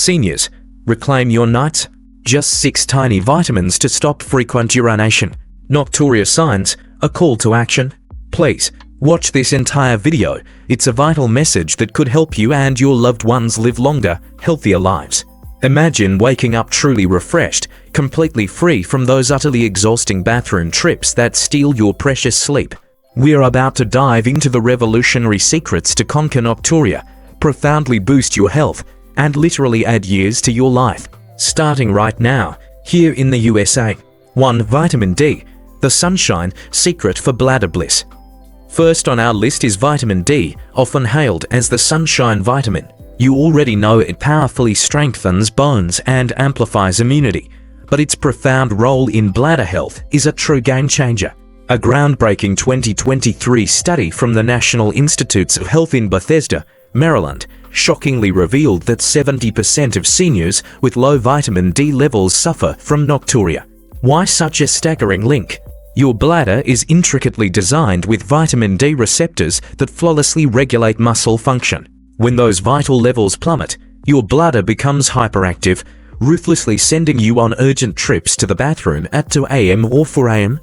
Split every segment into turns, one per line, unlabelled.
Seniors, reclaim your nights. Just 6 tiny vitamins to stop frequent urination. Nocturia signs, a call to action. Please, watch this entire video. It's a vital message that could help you and your loved ones live longer, healthier lives. Imagine waking up truly refreshed, completely free from those utterly exhausting bathroom trips that steal your precious sleep. We're about to dive into the revolutionary secrets to conquer Nocturia, profoundly boost your health, and literally add years to your life. Starting right now, here in the USA. 1. Vitamin D, the sunshine secret for bladder bliss. First on our list is vitamin D, often hailed as the sunshine vitamin. You already know it powerfully strengthens bones and amplifies immunity, but its profound role in bladder health is a true game changer. A groundbreaking 2023 study from the National Institutes of Health in Bethesda, Maryland, shockingly revealed that 70% of seniors with low vitamin D levels suffer from nocturia. Why such a staggering link? Your bladder is intricately designed with vitamin D receptors that flawlessly regulate muscle function. When those vital levels plummet, your bladder becomes hyperactive, ruthlessly sending you on urgent trips to the bathroom at 2 a.m. or 4 a.m.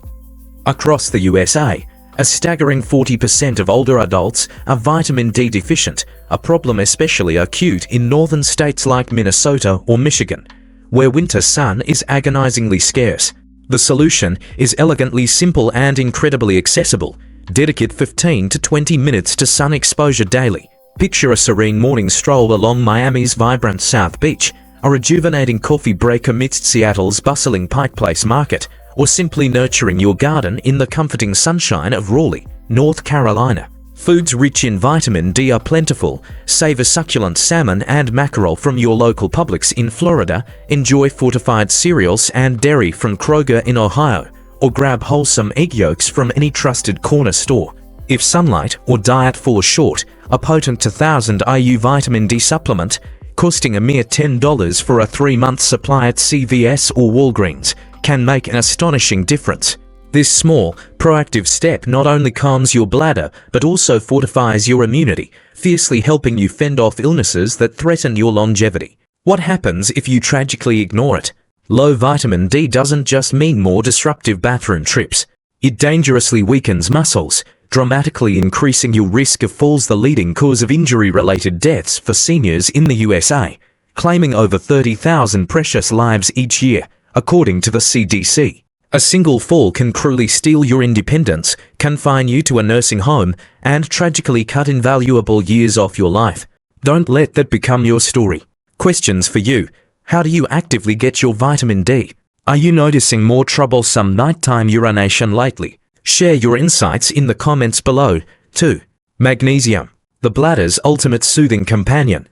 Across the USA, a staggering 40% of older adults are vitamin D deficient, a problem especially acute in northern states like Minnesota or Michigan, where winter sun is agonizingly scarce. The solution is elegantly simple and incredibly accessible. Dedicate 15 to 20 minutes to sun exposure daily. Picture a serene morning stroll along Miami's vibrant South Beach, a rejuvenating coffee break amidst Seattle's bustling Pike Place Market, or simply nurturing your garden in the comforting sunshine of Raleigh, North Carolina. Foods rich in vitamin D are plentiful. Savor succulent salmon and mackerel from your local Publix in Florida, enjoy fortified cereals and dairy from Kroger in Ohio, or grab wholesome egg yolks from any trusted corner store. If sunlight or diet falls short, a potent 2000 IU vitamin D supplement, costing a mere $10 for a 3-month supply at CVS or Walgreens, can make an astonishing difference. This small, proactive step not only calms your bladder, but also fortifies your immunity, fiercely helping you fend off illnesses that threaten your longevity. What happens if you tragically ignore it? Low vitamin D doesn't just mean more disruptive bathroom trips. It dangerously weakens muscles, dramatically increasing your risk of falls, the leading cause of injury-related deaths for seniors in the USA, claiming over 30,000 precious lives each year, according to the CDC. A single fall can cruelly steal your independence, confine you to a nursing home, and tragically cut invaluable years off your life. Don't let that become your story. Questions for you. How do you actively get your vitamin D? Are you noticing more troublesome nighttime urination lately? Share your insights in the comments below. 2. Magnesium, the bladder's ultimate soothing companion.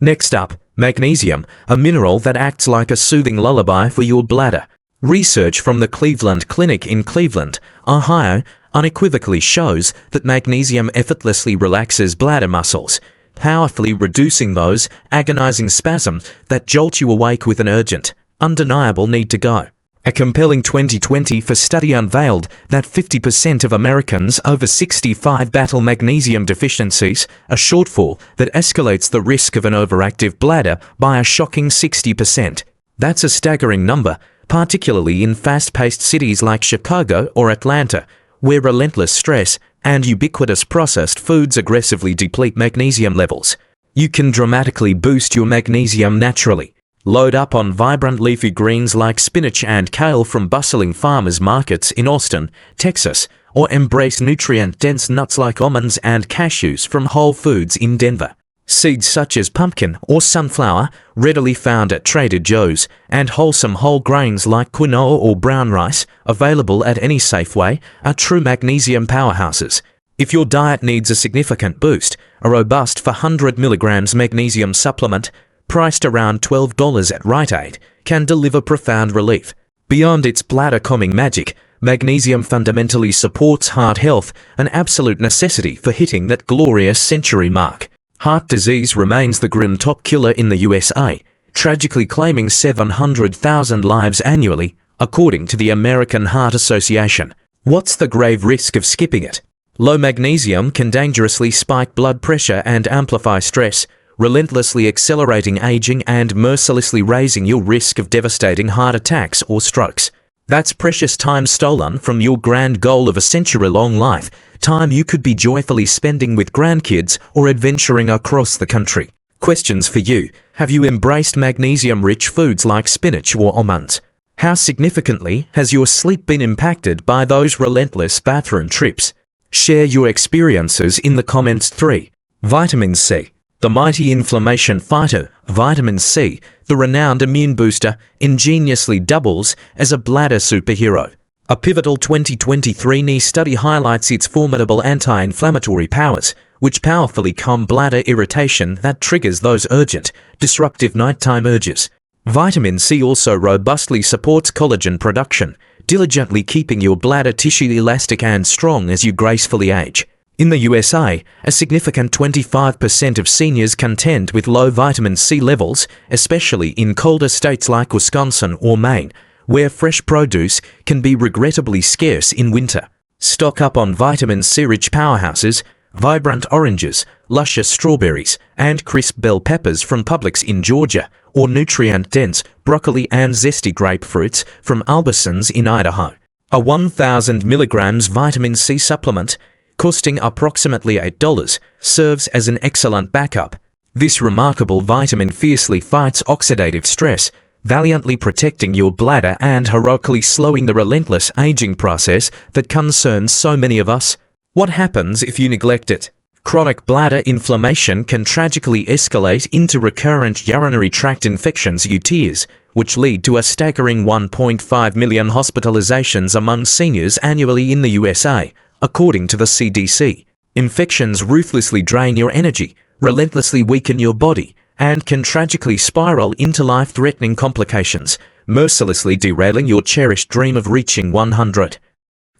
Next up, magnesium, a mineral that acts like a soothing lullaby for your bladder. Research from the Cleveland Clinic in Cleveland, Ohio, unequivocally shows that magnesium effortlessly relaxes bladder muscles, powerfully reducing those agonizing spasms that jolt you awake with an urgent, undeniable need to go. A compelling 2024 study unveiled that 50% of Americans over 65 battle magnesium deficiencies, a shortfall that escalates the risk of an overactive bladder by a shocking 60%. That's a staggering number, particularly in fast-paced cities like Chicago or Atlanta, where relentless stress and ubiquitous processed foods aggressively deplete magnesium levels. You can dramatically boost your magnesium naturally. Load up on vibrant leafy greens like spinach and kale from bustling farmers markets in Austin, Texas, or embrace nutrient-dense nuts like almonds and cashews from Whole Foods in Denver. Seeds such as pumpkin or sunflower, readily found at Trader Joe's, and wholesome whole grains like quinoa or brown rice, available at any Safeway, are true magnesium powerhouses. If your diet needs a significant boost, a robust 400 mg magnesium supplement, priced around $12 at Rite Aid, can deliver profound relief. Beyond its bladder-calming magic, magnesium fundamentally supports heart health, an absolute necessity for hitting that glorious century mark. Heart disease remains the grim top killer in the USA, tragically claiming 700,000 lives annually, according to the American Heart Association. What's the grave risk of skipping it? Low magnesium can dangerously spike blood pressure and amplify stress, relentlessly accelerating aging and mercilessly raising your risk of devastating heart attacks or strokes. That's precious time stolen from your grand goal of a century-long life, time you could be joyfully spending with grandkids or adventuring across the country. Questions for you. Have you embraced magnesium-rich foods like spinach or almonds? How significantly has your sleep been impacted by those relentless bathroom trips? Share your experiences in the comments. 3. Vitamin C. The mighty inflammation fighter, vitamin C, the renowned immune booster, ingeniously doubles as a bladder superhero. A pivotal 2023 NE study highlights its formidable anti-inflammatory powers, which powerfully calm bladder irritation that triggers those urgent, disruptive nighttime urges. Vitamin C also robustly supports collagen production, diligently keeping your bladder tissue elastic and strong as you gracefully age. In the USA, a significant 25% of seniors contend with low vitamin C levels, especially in colder states like Wisconsin or Maine, where fresh produce can be regrettably scarce in winter. Stock up on vitamin C-rich powerhouses, vibrant oranges, luscious strawberries, and crisp bell peppers from Publix in Georgia, or nutrient-dense broccoli and zesty grapefruits from Albertsons in Idaho. A 1,000 milligrams vitamin C supplement, costing approximately $8, serves as an excellent backup. This remarkable vitamin fiercely fights oxidative stress, valiantly protecting your bladder and heroically slowing the relentless aging process that concerns so many of us. What happens if you neglect it? Chronic bladder inflammation can tragically escalate into recurrent urinary tract infections (UTIs), which lead to a staggering 1.5 million hospitalizations among seniors annually in the USA, according to the CDC. Infections ruthlessly drain your energy, relentlessly weaken your body, and can tragically spiral into life-threatening complications, mercilessly derailing your cherished dream of reaching 100.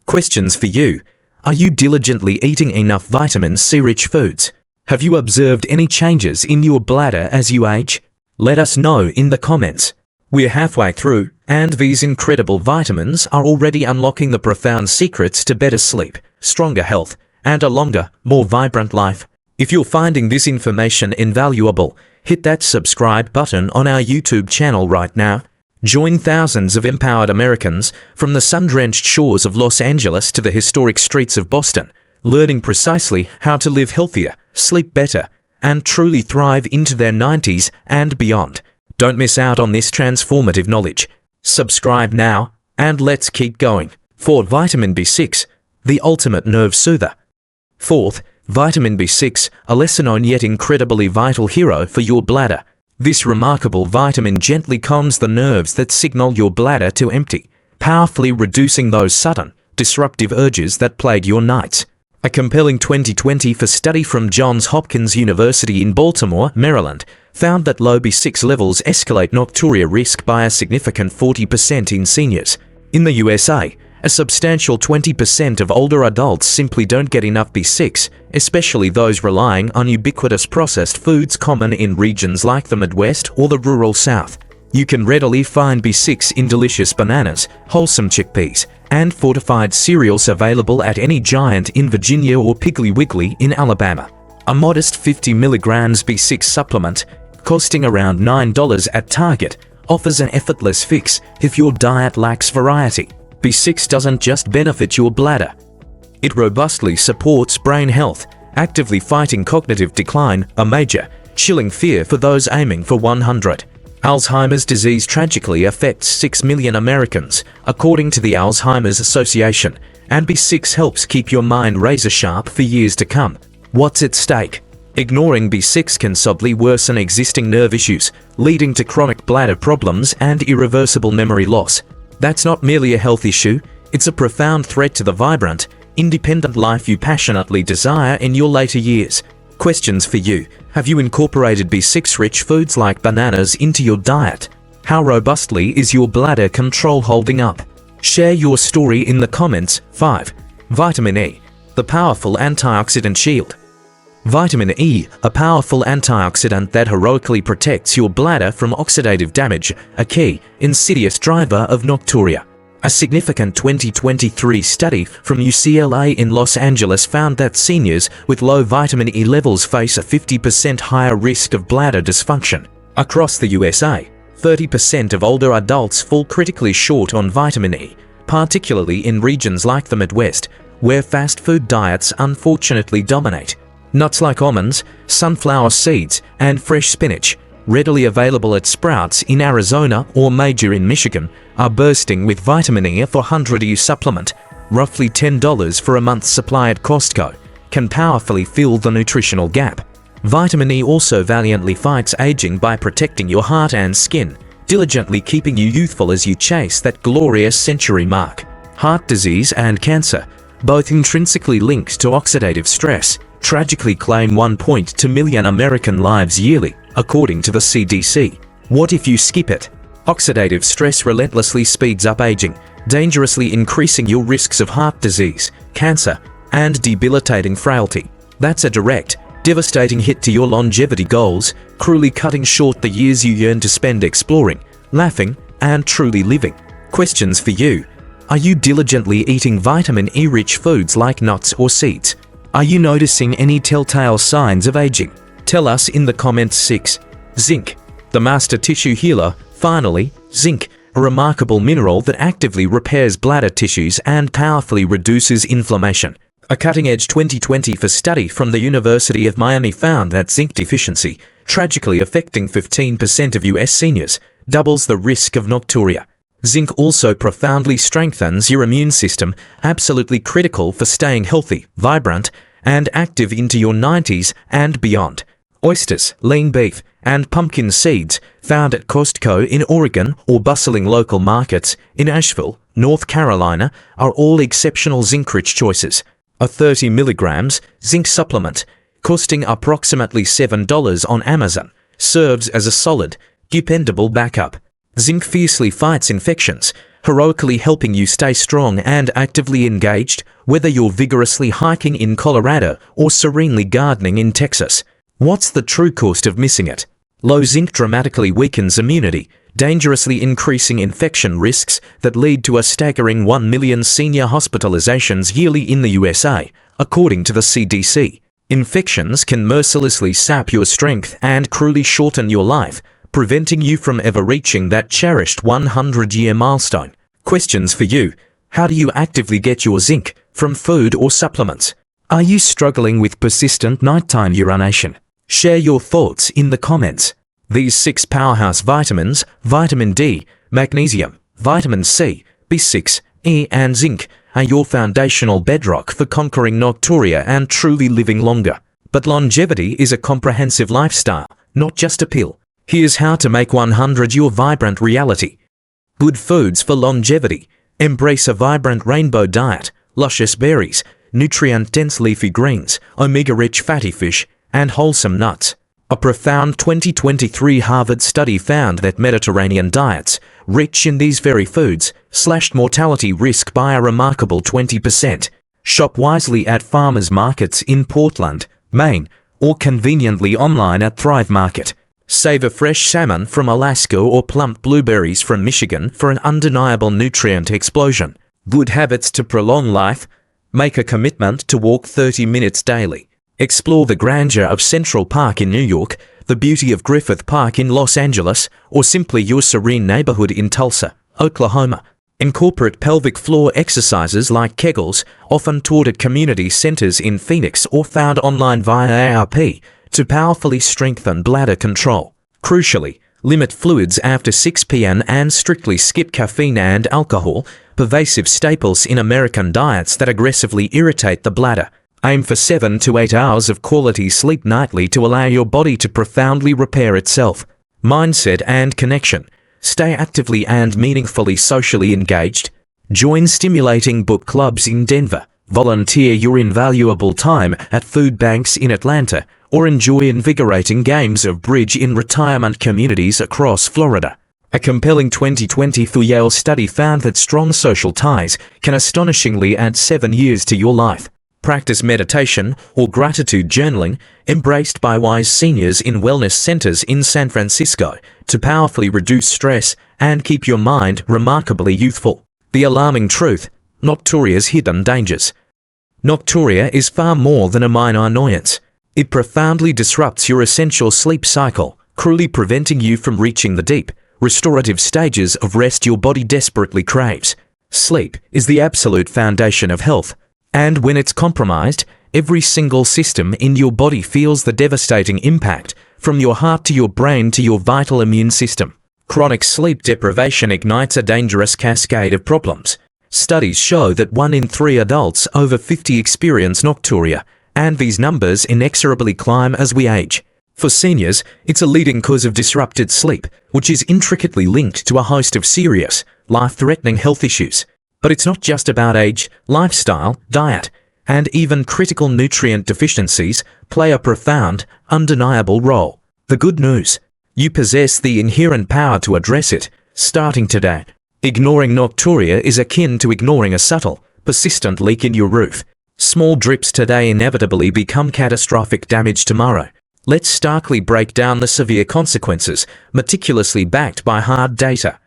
Questions for you. Are you diligently eating enough vitamin C-rich foods? Have you observed any changes in your bladder as you age? Let us know in the comments. We're halfway through, and these incredible vitamins are already unlocking the profound secrets to better sleep, stronger health, and a longer, more vibrant life. If you're finding this information invaluable, hit that subscribe button on our YouTube channel right now. Join thousands of empowered Americans from the sun-drenched shores of Los Angeles to the historic streets of Boston, learning precisely how to live healthier, sleep better, and truly thrive into their 90s and beyond. Don't miss out on this transformative knowledge. Subscribe now, and let's keep going. 4. Vitamin B6, the ultimate nerve soother. 4th, vitamin B6, a lesser-known yet incredibly vital hero for your bladder. This remarkable vitamin gently calms the nerves that signal your bladder to empty, powerfully reducing those sudden, disruptive urges that plague your nights. A compelling 2020 study from Johns Hopkins University in Baltimore, Maryland, found that low B6 levels escalate nocturia risk by a significant 40% in seniors. In the USA, a substantial 20% of older adults simply don't get enough B6, especially those relying on ubiquitous processed foods common in regions like the Midwest or the rural South. You can readily find B6 in delicious bananas, wholesome chickpeas, and fortified cereals available at any Giant in Virginia or Piggly Wiggly in Alabama. A modest 50 milligrams B6 supplement, costing around $9 at Target, offers an effortless fix if your diet lacks variety. B6 doesn't just benefit your bladder. It robustly supports brain health, actively fighting cognitive decline, a major, chilling fear for those aiming for 100. Alzheimer's disease tragically affects 6 million Americans, according to the Alzheimer's Association, and B6 helps keep your mind razor-sharp for years to come. What's at stake? Ignoring B6 can subtly worsen existing nerve issues, leading to chronic bladder problems and irreversible memory loss. That's not merely a health issue, it's a profound threat to the vibrant, independent life you passionately desire in your later years. Questions for you. Have you incorporated B6-rich foods like bananas into your diet? How robustly is your bladder control holding up? Share your story in the comments. 5. Vitamin E, the powerful antioxidant shield. Vitamin E, a powerful antioxidant that heroically protects your bladder from oxidative damage, a key, insidious driver of nocturia. A significant 2023 study from UCLA in Los Angeles found that seniors with low vitamin E levels face a 50% higher risk of bladder dysfunction. Across the USA, 30% of older adults fall critically short on vitamin E, particularly in regions like the Midwest, where fast food diets unfortunately dominate. Nuts like almonds, sunflower seeds, and fresh spinach, readily available at Sprouts in Arizona or Major in Michigan, are bursting with vitamin E. A 400U supplement, roughly $10 for a month's supply at Costco, can powerfully fill the nutritional gap. Vitamin E also valiantly fights aging by protecting your heart and skin, diligently keeping you youthful as you chase that glorious century mark. Heart disease and cancer, both intrinsically linked to oxidative stress, tragically claim 1.2 million American lives yearly, according to the CDC. What if you skip it? Oxidative stress relentlessly speeds up aging, dangerously increasing your risks of heart disease, cancer, and debilitating frailty. That's a direct, devastating hit to your longevity goals, cruelly cutting short the years you yearn to spend exploring, laughing, and truly living. Questions for you. Are you diligently eating vitamin E-rich foods like nuts or seeds? Are you noticing any telltale signs of aging? Tell us in the comments. 6. Zinc, the master tissue healer. Finally, zinc, a remarkable mineral that actively repairs bladder tissues and powerfully reduces inflammation. A cutting-edge 2024 study from the University of Miami found that zinc deficiency, tragically affecting 15% of US seniors, doubles the risk of nocturia. Zinc also profoundly strengthens your immune system, absolutely critical for staying healthy, vibrant, and active into your 90s and beyond. Oysters, lean beef, and pumpkin seeds, found at Costco in Oregon or bustling local markets in Asheville, North Carolina, are all exceptional zinc-rich choices. A 30 milligrams zinc supplement, costing approximately $7 on Amazon, serves as a solid, dependable backup. Zinc fiercely fights infections, heroically helping you stay strong and actively engaged, whether you're vigorously hiking in Colorado or serenely gardening in Texas. What's the true cost of missing it? Low zinc dramatically weakens immunity, dangerously increasing infection risks that lead to a staggering 1 million senior hospitalizations yearly in the USA, according to the CDC. Infections can mercilessly sap your strength and cruelly shorten your life, preventing you from ever reaching that cherished 100-year milestone. Questions for you. How do you actively get your zinc? From food or supplements? Are you struggling with persistent nighttime urination? Share your thoughts in the comments. These 6 powerhouse vitamins, vitamin D, magnesium, vitamin C, B6, E, and zinc, are your foundational bedrock for conquering nocturia and truly living longer. But longevity is a comprehensive lifestyle, not just a pill. Here's how to make 100 your vibrant reality. Good foods for longevity. Embrace a vibrant rainbow diet, luscious berries, nutrient-dense leafy greens, omega-rich fatty fish, and wholesome nuts. A profound 2023 Harvard study found that Mediterranean diets, rich in these very foods, slashed mortality risk by a remarkable 20%. Shop wisely at farmers markets in Portland, Maine, or conveniently online at Thrive Market. Savor fresh salmon from Alaska or plump blueberries from Michigan for an undeniable nutrient explosion. Good habits to prolong life. Make a commitment to walk 30 minutes daily. Explore the grandeur of Central Park in New York, the beauty of Griffith Park in Los Angeles, or simply your serene neighborhood in Tulsa, Oklahoma. Incorporate pelvic floor exercises like Kegels, often taught at community centers in Phoenix or found online via ARP, to powerfully strengthen bladder control. Crucially, limit fluids after 6 p.m. and strictly skip caffeine and alcohol, pervasive staples in American diets that aggressively irritate the bladder. Aim for 7 to 8 hours of quality sleep nightly to allow your body to profoundly repair itself. Mindset and connection. Stay actively and meaningfully socially engaged. Join stimulating book clubs in Denver. Volunteer your invaluable time at food banks in Atlanta, or enjoy invigorating games of bridge in retirement communities across Florida. A compelling 2024 Yale study found that strong social ties can astonishingly add 7 years to your life. Practice meditation or gratitude journaling, embraced by wise seniors in wellness centers in San Francisco, to powerfully reduce stress and keep your mind remarkably youthful. The alarming truth: Nocturia's hidden dangers. Nocturia is far more than a minor annoyance. It profoundly disrupts your essential sleep cycle, cruelly preventing you from reaching the deep, restorative stages of rest your body desperately craves. Sleep is the absolute foundation of health, and when it's compromised, every single system in your body feels the devastating impact, from your heart to your brain to your vital immune system. Chronic sleep deprivation ignites a dangerous cascade of problems. Studies show that 1 in 3 adults over 50 experience nocturia, and these numbers inexorably climb as we age. For seniors, it's a leading cause of disrupted sleep, which is intricately linked to a host of serious, life-threatening health issues. But it's not just about age. Lifestyle, diet, and even critical nutrient deficiencies play a profound, undeniable role. The good news: you possess the inherent power to address it, starting today. Ignoring nocturia is akin to ignoring a subtle, persistent leak in your roof. Small drips today inevitably become catastrophic damage tomorrow. Let's starkly break down the severe consequences, meticulously backed by hard data.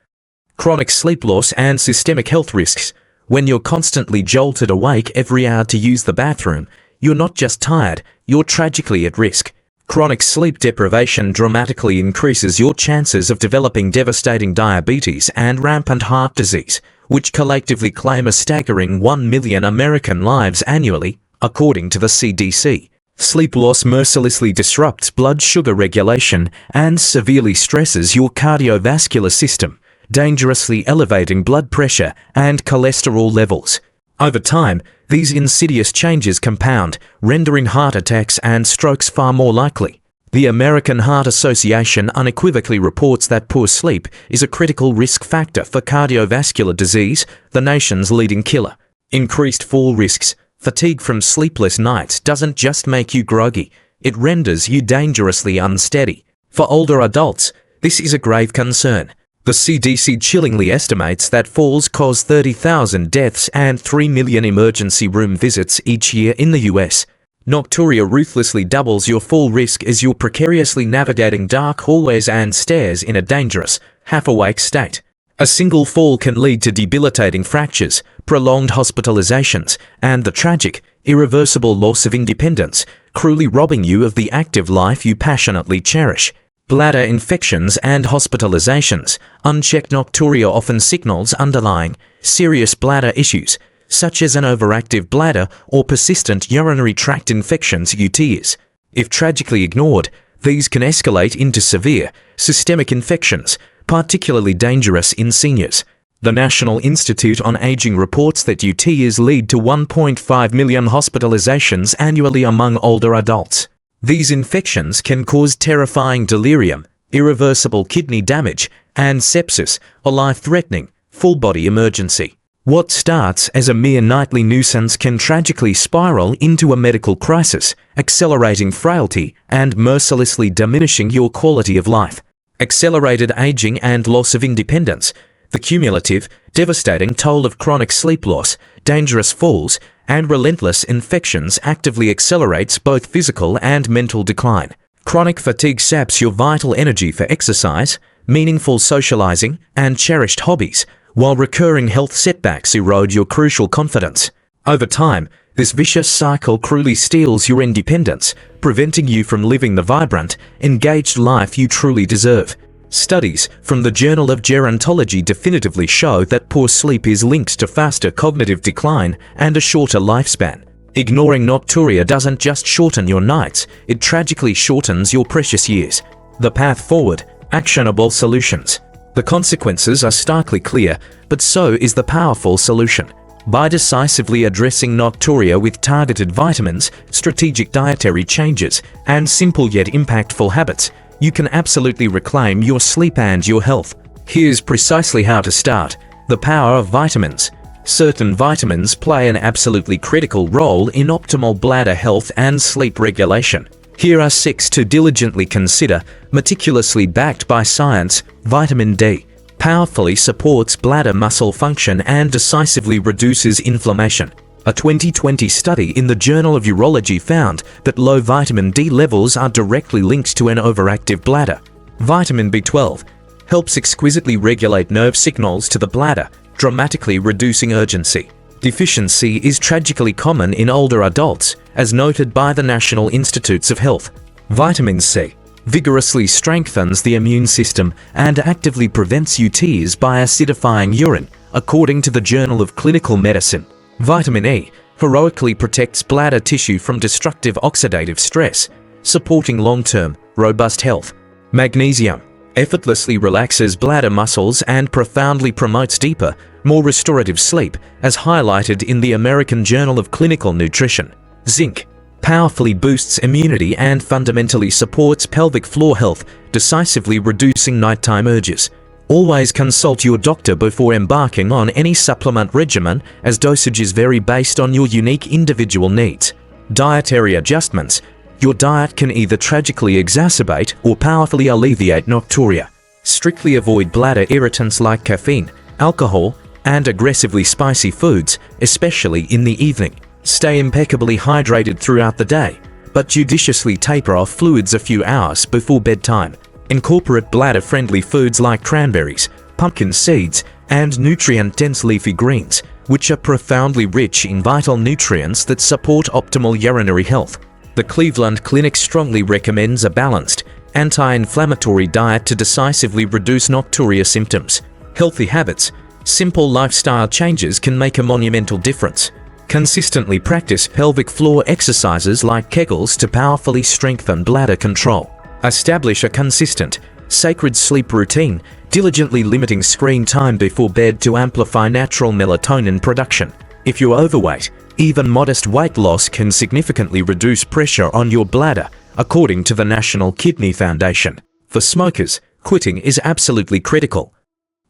Chronic sleep loss and systemic health risks. When you're constantly jolted awake every hour to use the bathroom, you're not just tired, you're tragically at risk. Chronic sleep deprivation dramatically increases your chances of developing devastating diabetes and rampant heart disease, which collectively claim a staggering 1 million American lives annually, according to the CDC. Sleep loss mercilessly disrupts blood sugar regulation and severely stresses your cardiovascular system, dangerously elevating blood pressure and cholesterol levels. Over time, these insidious changes compound, rendering heart attacks and strokes far more likely. The American Heart Association unequivocally reports that poor sleep is a critical risk factor for cardiovascular disease, the nation's leading killer. Increased fall risks. Fatigue from sleepless nights doesn't just make you groggy, it renders you dangerously unsteady. For older adults, this is a grave concern. The CDC chillingly estimates that falls cause 30,000 deaths and 3 million emergency room visits each year in the US. Nocturia ruthlessly doubles your fall risk as you're precariously navigating dark hallways and stairs in a dangerous, half-awake state. A single fall can lead to debilitating fractures, prolonged hospitalizations, and the tragic, irreversible loss of independence, cruelly robbing you of the active life you passionately cherish. Bladder infections and hospitalizations. Unchecked nocturia often signals underlying, serious bladder issues, such as an overactive bladder or persistent urinary tract infections (UTIs). If tragically ignored, these can escalate into severe, systemic infections, particularly dangerous in seniors. The National Institute on Aging reports that UTIs lead to 1.5 million hospitalizations annually among older adults. These infections can cause terrifying delirium, irreversible kidney damage, and sepsis, a life-threatening, full-body emergency. What starts as a mere nightly nuisance can tragically spiral into a medical crisis, accelerating frailty and mercilessly diminishing your quality of life. Accelerated aging and loss of independence. The cumulative, devastating toll of chronic sleep loss, dangerous falls, and relentless infections actively accelerates both physical and mental decline. Chronic fatigue saps your vital energy for exercise, meaningful socializing, and cherished hobbies, while recurring health setbacks erode your crucial confidence. Over time, this vicious cycle cruelly steals your independence, preventing you from living the vibrant, engaged life you truly deserve. Studies from the Journal of Gerontology definitively show that poor sleep is linked to faster cognitive decline and a shorter lifespan. Ignoring nocturia doesn't just shorten your nights, it tragically shortens your precious years. The path forward: actionable solutions. The consequences are starkly clear, but so is the powerful solution. By decisively addressing nocturia with targeted vitamins, strategic dietary changes, and simple yet impactful habits, you can absolutely reclaim your sleep and your health. Here's precisely how to start. The power of vitamins. Certain vitamins play an absolutely critical role in optimal bladder health and sleep regulation. Here are 6 to diligently consider, meticulously backed by science. Vitamin D powerfully supports bladder muscle function and decisively reduces inflammation. A 2020 study in the Journal of Urology found that low vitamin D levels are directly linked to an overactive bladder. Vitamin B12 helps exquisitely regulate nerve signals to the bladder, dramatically reducing urgency. Deficiency is tragically common in older adults, as noted by the National Institutes of Health. Vitamin C vigorously strengthens the immune system and actively prevents UTIs by acidifying urine, according to the Journal of Clinical Medicine. Vitamin E heroically protects bladder tissue from destructive oxidative stress, supporting long-term, robust health. Magnesium effortlessly relaxes bladder muscles and profoundly promotes deeper, more restorative sleep, as highlighted in the American Journal of Clinical Nutrition. Zinc powerfully boosts immunity and fundamentally supports pelvic floor health, decisively reducing nighttime urges. Always consult your doctor before embarking on any supplement regimen, as dosages vary based on your unique individual needs. Dietary adjustments. Your diet can either tragically exacerbate or powerfully alleviate nocturia. Strictly avoid bladder irritants like caffeine, alcohol, and aggressively spicy foods, especially in the evening. Stay impeccably hydrated throughout the day, but judiciously taper off fluids a few hours before bedtime. Incorporate bladder-friendly foods like cranberries, pumpkin seeds, and nutrient-dense leafy greens, which are profoundly rich in vital nutrients that support optimal urinary health. The Cleveland Clinic strongly recommends a balanced, anti-inflammatory diet to decisively reduce nocturia symptoms. Healthy habits. Simple lifestyle changes can make a monumental difference. Consistently practice pelvic floor exercises like Kegels to powerfully strengthen bladder control. Establish a consistent, sacred sleep routine, diligently limiting screen time before bed to amplify natural melatonin production. If you're overweight, even modest weight loss can significantly reduce pressure on your bladder, according to the National Kidney Foundation. For smokers, quitting is absolutely critical.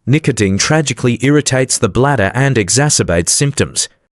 Nicotine tragically irritates the bladder and exacerbates symptoms.